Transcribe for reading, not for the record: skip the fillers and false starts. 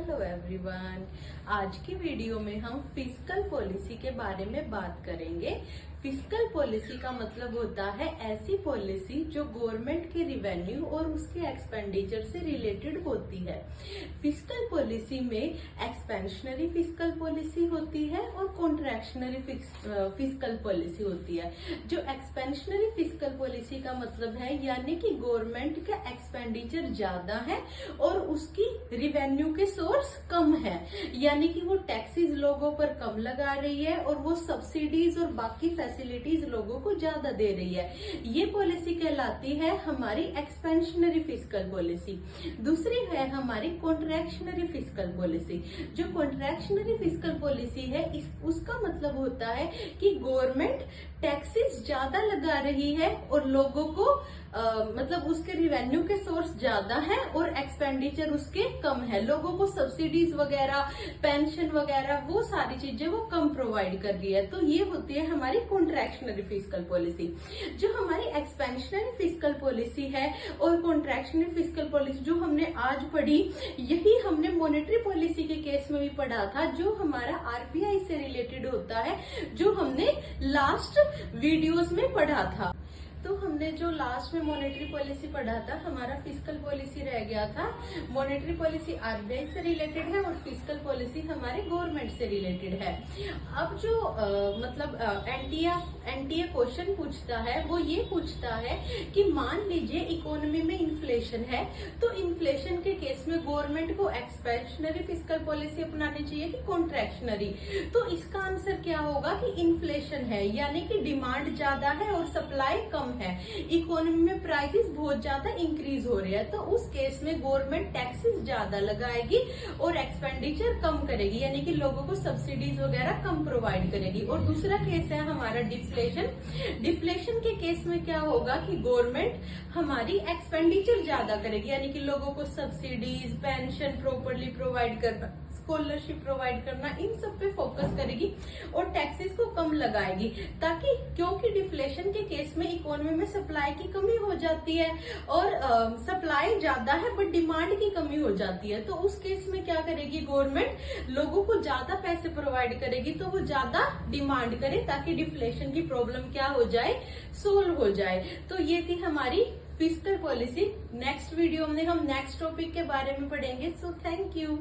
Hello everyone. आज की video में हम फिस्कल पॉलिसी के बारे में बात करेंगे। फिस्कल पॉलिसी का मतलब होता है ऐसी पॉलिसी जो गवर्नमेंट के रिवेन्यू और उसके एक्सपेंडिचर से रिलेटेड होती है। फिस्कल पॉलिसी में एक्सपेंशनरी फिस्कल पॉलिसी होती है और कॉन्ट्रैक्शनरी फिस्कल पॉलिसी होती है। जो एक्सपेंशनरी फिस्कल पॉलिसी का मतलब है यानी कि गवर्नमेंट का एक्सपेंडिचर ज्यादा है और उसकी रिवेन्यू के सोर्स कम है, यानी कि वो टैक्सेस लोगों पर कम लगा रही है और वो सब्सिडीज और बाकी फैसिलिटीज लोगों को ज्यादा दे रही है। ये पॉलिसी कहलाती है हमारी एक्सपेंशनरी फिस्कल पॉलिसी। दूसरी है हमारी कॉन्ट्रैक्शनरी फिस्कल पॉलिसी। जो कॉन्ट्रैक्शनरी फिस्कल पॉलिसी है उसका मतलब होता है कि गवर्नमेंट टैक्सेस ज्यादा लगा रही है और लोगों को मतलब उसके रिवेन्यू के सोर्स ज्यादा है और एक्सपेंडिचर उसके कम है। लोगों को सब्सिडीज वगैरह, पेंशन वगैरह, वो सारी चीजें वो कम प्रोवाइड कर रही है। तो ये होती है हमारी कॉन्ट्रैक्शनरी फिस्कल पॉलिसी। जो हमारी एक्सपेंशनरी फिस्कल पॉलिसी है और कॉन्ट्रैक्शनरी फिस्कल पॉलिसी जो हमने आज पढ़ी, यही हमने मॉनेटरी पॉलिसी के केस में भी पढ़ा था, जो हमारा आरबीआई से रिलेटेड होता है, जो हमने लास्ट वीडियोस में पढ़ा था। तो हमने जो लास्ट में मॉनेटरी पॉलिसी पढ़ा था, हमारा फिस्कल पॉलिसी रह गया था। मॉनेटरी पॉलिसी आरबीआई से रिलेटेड है और फिस्कल पॉलिसी हमारे गवर्नमेंट से रिलेटेड है। अब जो मतलब एनटीए क्वेश्चन पूछता है वो ये पूछता है कि मान लीजिए इकोनॉमी में इन्फ्लेशन है, तो इन्फ्लेशन के केस में गवर्नमेंट को एक्सपेंशनरी फिस्कल पॉलिसी अपनानी चाहिए कि कॉन्ट्रैक्शनरी। तो इसका आंसर क्या होगा कि इन्फ्लेशन है, यानी कि डिमांड ज्यादा है और सप्लाई कम है। इकोनॉमी में प्राइसेस बहुत ज्यादा इंक्रीज हो रहे हैं, तो उस केस में गवर्नमेंट टैक्सेस ज्यादा लगाएगी और एक्सपेंडिचर कम करेगी, यानी कि लोगों को सब्सिडीज वगैरह कम प्रोवाइड करेगी। और दूसरा केस है हमारा डिफ्लेशन। डिफ्लेशन के केस में क्या होगा कि गवर्नमेंट हमारी एक्सपेंडिचर ज्यादा करेगी, यानी कि लोगों को सब्सिडीज, पेंशन प्रॉपरली प्रोवाइड करना, स्कॉलरशिप प्रोवाइड करना, इन सब पे फोकस करेगी और टैक्सेस को कम लगाएगी। ताकि क्योंकि डिफ्लेशन के केस में इकोनॉमी में सप्लाई की कमी हो जाती है और सप्लाई ज्यादा है बट डिमांड की कमी हो जाती है, तो उस केस में क्या करेगी गवर्नमेंट, लोगों को ज्यादा पैसे प्रोवाइड करेगी, तो वो ज्यादा डिमांड करे ताकि डिफ्लेशन की प्रॉब्लम क्या हो जाए, सोल्व हो जाए। तो ये थी हमारी फिस्कल पॉलिसी। नेक्स्ट वीडियो में हम नेक्स्ट टॉपिक के बारे में पढ़ेंगे। So thank you.